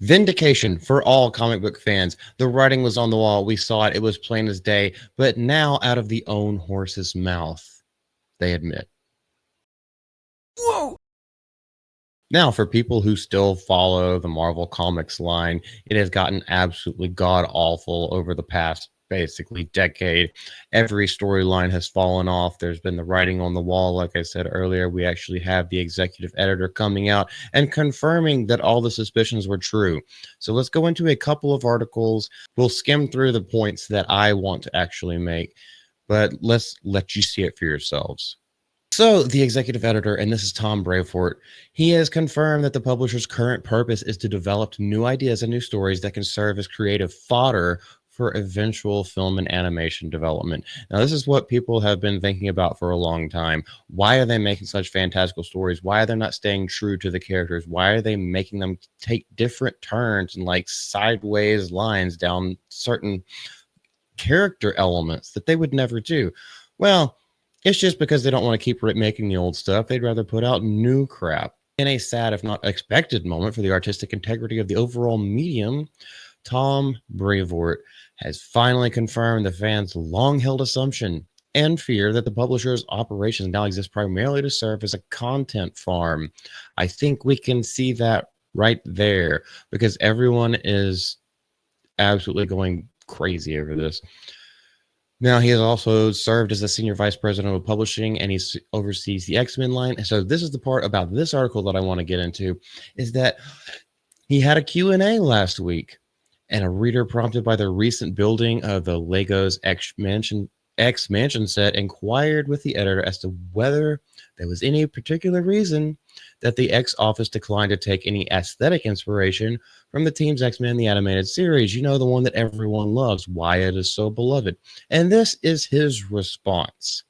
Vindication for all comic book fans. The writing was on the wall. We saw it. It was plain as day. But now, out of the own horse's mouth, they admit. Whoa! Now, for people who still follow the Marvel Comics line, it has gotten absolutely god awful over the past basically decade. Every storyline has fallen off. There's been the writing on the wall. Like I said earlier, we actually have the executive editor coming out and confirming that all the suspicions were true. So let's go into a couple of articles. We'll skim through the points that I want to actually make, but let's let you see it for yourselves. So, the executive editor, and this is Tom Brevoort, he has confirmed that the publisher's current purpose is to develop new ideas and new stories that can serve as creative fodder for eventual film and animation development. Now, this is what people have been thinking about for a long time. Why are they making such fantastical stories? Why are they not staying true to the characters? Why are they making them take different turns and like sideways lines down certain character elements that they would never do? Well, it's just because they don't want to keep making the old stuff. They'd rather put out new crap. In a sad, if not expected moment for the artistic integrity of the overall medium, Tom Brevoort has finally confirmed the fans' long held assumption and fear that the publisher's operations now exist primarily to serve as a content farm. I think we can see that right there because everyone is absolutely going crazy over this. Now, he has also served as the senior vice president of publishing, and he oversees the X-Men line. So this is the part about this article that I want to get into, is that he had a Q&A last week, and a reader prompted by the recent building of the Lego's X-Mansion set inquired with the editor as to whether there was any particular reason that the X office declined to take any aesthetic inspiration from the team's X-Men the animated series. You know, the one that everyone loves, why it is so beloved. And this is his response.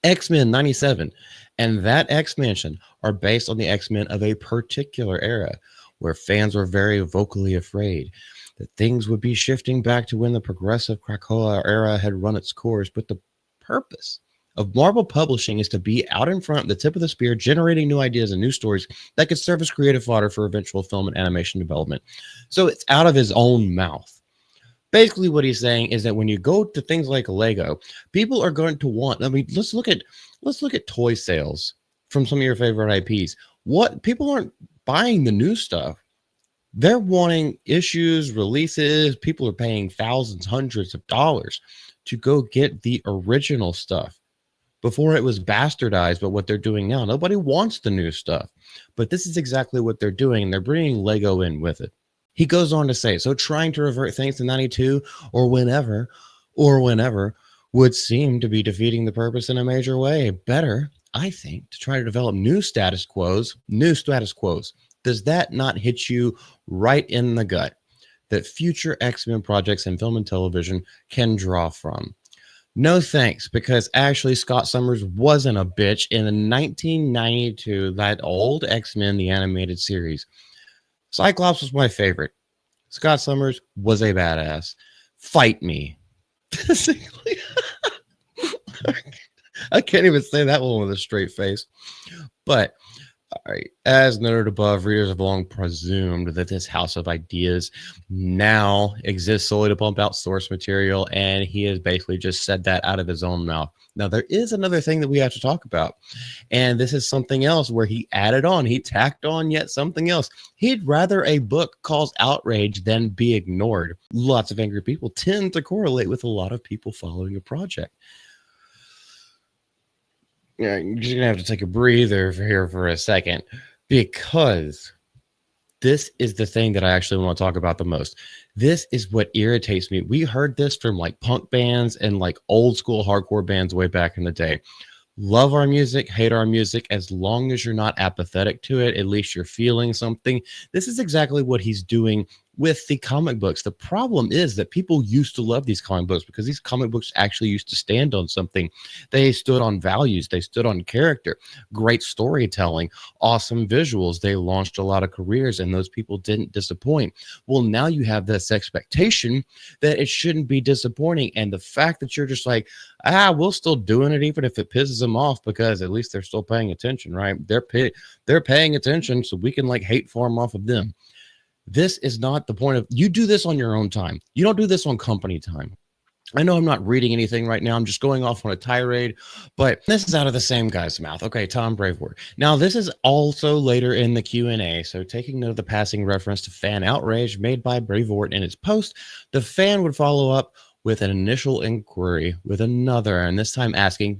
X-Men 97 and that X-Mansion are based on the X-Men of a particular era where fans were very vocally afraid that things would be shifting back to when the progressive Krakoa era had run its course. But the purpose of Marvel Publishing is to be out in front, the tip of the spear, generating new ideas and new stories that could serve as creative fodder for eventual film and animation development. So it's out of his own mouth. Basically, what he's saying is that when you go to things like Lego, people are going to want. I mean, let's look at toy sales from some of your favorite IPs. What people aren't buying the new stuff. They're wanting issues, releases. People are paying thousands, hundreds of dollars to go get the original stuff before it was bastardized. But what they're doing now, nobody wants the new stuff. But this is exactly what they're doing, and they're bringing Lego in with it. He goes on to say, so trying to revert things to 92 or whenever would seem to be defeating the purpose in a major way. Better, I think, to try to develop new status quos. Does that not hit you right in the gut that future X-Men projects in film and television can draw from? No thanks, because actually Scott Summers wasn't a bitch in 1992, that old X-Men, the animated series. Cyclops was my favorite. Scott Summers was a badass. Fight me. Basically. I can't even say that one with a straight face. But all right, as noted above, readers have long presumed that this house of ideas now exists solely to pump out source material, and he has basically just said that out of his own mouth. Now, there is another thing that we have to talk about, and this is something else where he added on, he tacked on yet something else. He'd rather a book cause outrage than be ignored. Lots of angry people tend to correlate with a lot of people following a project. Yeah, you're just gonna have to take a breather here for a second, because this is the thing that I actually want to talk about the most. This is what irritates me. We heard this from like punk bands and like old school hardcore bands way back in the day. Love our music, hate our music, as long as you're not apathetic to it, at least you're feeling something. This is exactly what he's doing with the comic books. The problem is that people used to love these comic books because these comic books actually used to stand on something. They stood on values, they stood on character, great storytelling, awesome visuals. They launched a lot of careers, and those people didn't disappoint. Well, now you have this expectation that it shouldn't be disappointing. And the fact that you're just like, we're still doing it even if it pisses them off, because at least they're still paying attention, right? They're paying attention, so we can like hate farm off of them. This is not the point of you do this on your own time. You don't do this on company time. I know I'm not reading anything right now. I'm just going off on a tirade, but this is out of the same guy's mouth. Okay, Tom Brevoort. Now, this is also later in the Q&A, so taking note of the passing reference to fan outrage made by Brevoort in his post, the fan would follow up with an initial inquiry with another, and this time asking,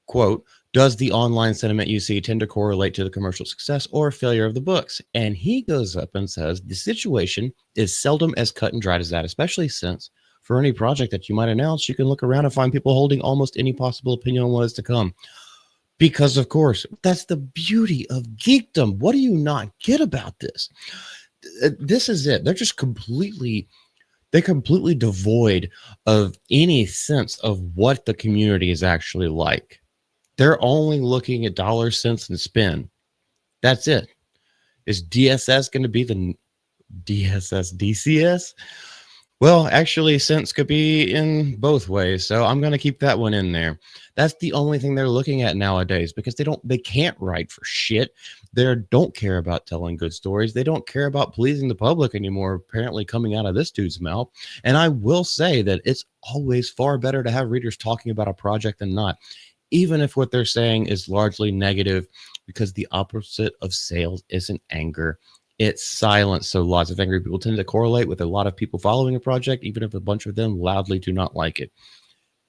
quote, does the online sentiment you see tend to correlate to the commercial success or failure of the books? And he goes up and says the situation is seldom as cut and dried as that, especially since for any project that you might announce, you can look around and find people holding almost any possible opinion on what is to come. Because, of course, that's the beauty of geekdom. What do you not get about this? This is it. They're completely devoid of any sense of what the community is actually like. They're only looking at dollars, cents, and spin. That's it. Is DSS going to be the DSS, DCS? Well, actually, cents could be in both ways, so I'm going to keep that one in there. That's the only thing they're looking at nowadays because they can't write for shit. They don't care about telling good stories. They don't care about pleasing the public anymore, apparently coming out of this dude's mouth. And I will say that it's always far better to have readers talking about a project than not, even if what they're saying is largely negative, because the opposite of sales isn't anger, it's silence. So lots of angry people tend to correlate with a lot of people following a project, even if a bunch of them loudly do not like it.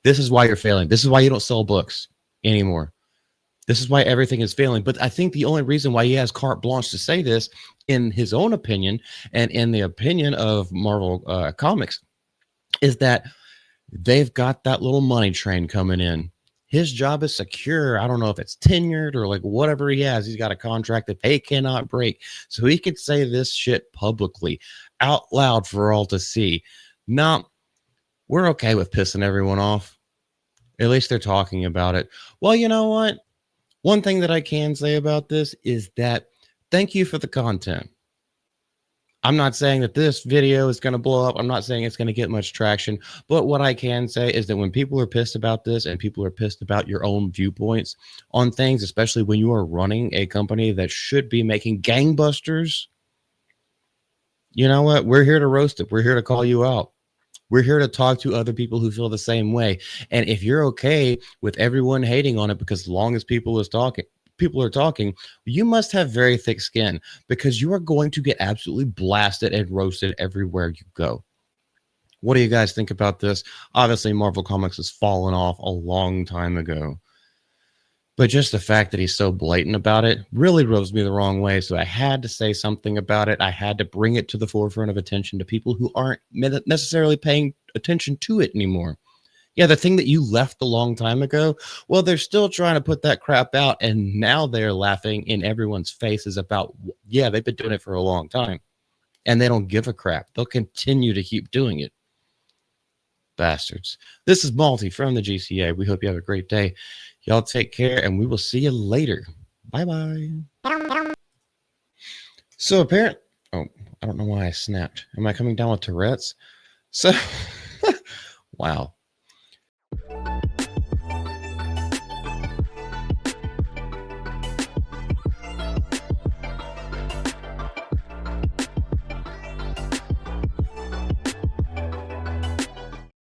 This is why you're failing. This is why you don't sell books anymore. This is why everything is failing. But I think the only reason why he has carte blanche to say this, in his own opinion and in the opinion of Marvel Comics, is that they've got that little money train coming in. His job is secure. I don't know if it's tenured or like whatever he has. He's got a contract that they cannot break. So he could say this shit publicly, out loud for all to see. Now, we're okay with pissing everyone off. At least they're talking about it. Well, you know what? One thing that I can say about this is that thank you for the content. I'm not saying that this video is going to blow up. I'm not saying it's going to get much traction. But what I can say is that when people are pissed about this and people are pissed about your own viewpoints on things, especially when you are running a company that should be making gangbusters, you know what? We're here to roast it. We're here to call you out. We're here to talk to other people who feel the same way. And if you're okay with everyone hating on it because as long as people are talking, you must have very thick skin because you are going to get absolutely blasted and roasted everywhere you go. What do you guys think about this? Obviously, Marvel Comics has fallen off a long time ago. But just the fact that he's so blatant about it really rubs me the wrong way. So I had to say something about it. I had to bring it to the forefront of attention to people who aren't necessarily paying attention to it anymore. Yeah, the thing that you left a long time ago, well, they're still trying to put that crap out. And now they're laughing in everyone's faces about, yeah, they've been doing it for a long time. And they don't give a crap. They'll continue to keep doing it. Bastards. This is Malty from the GCA. We hope you have a great day. Y'all take care, and we will see you later. Bye-bye. So apparently, oh, I don't know why I snapped. Am I coming down with Tourette's? So, wow.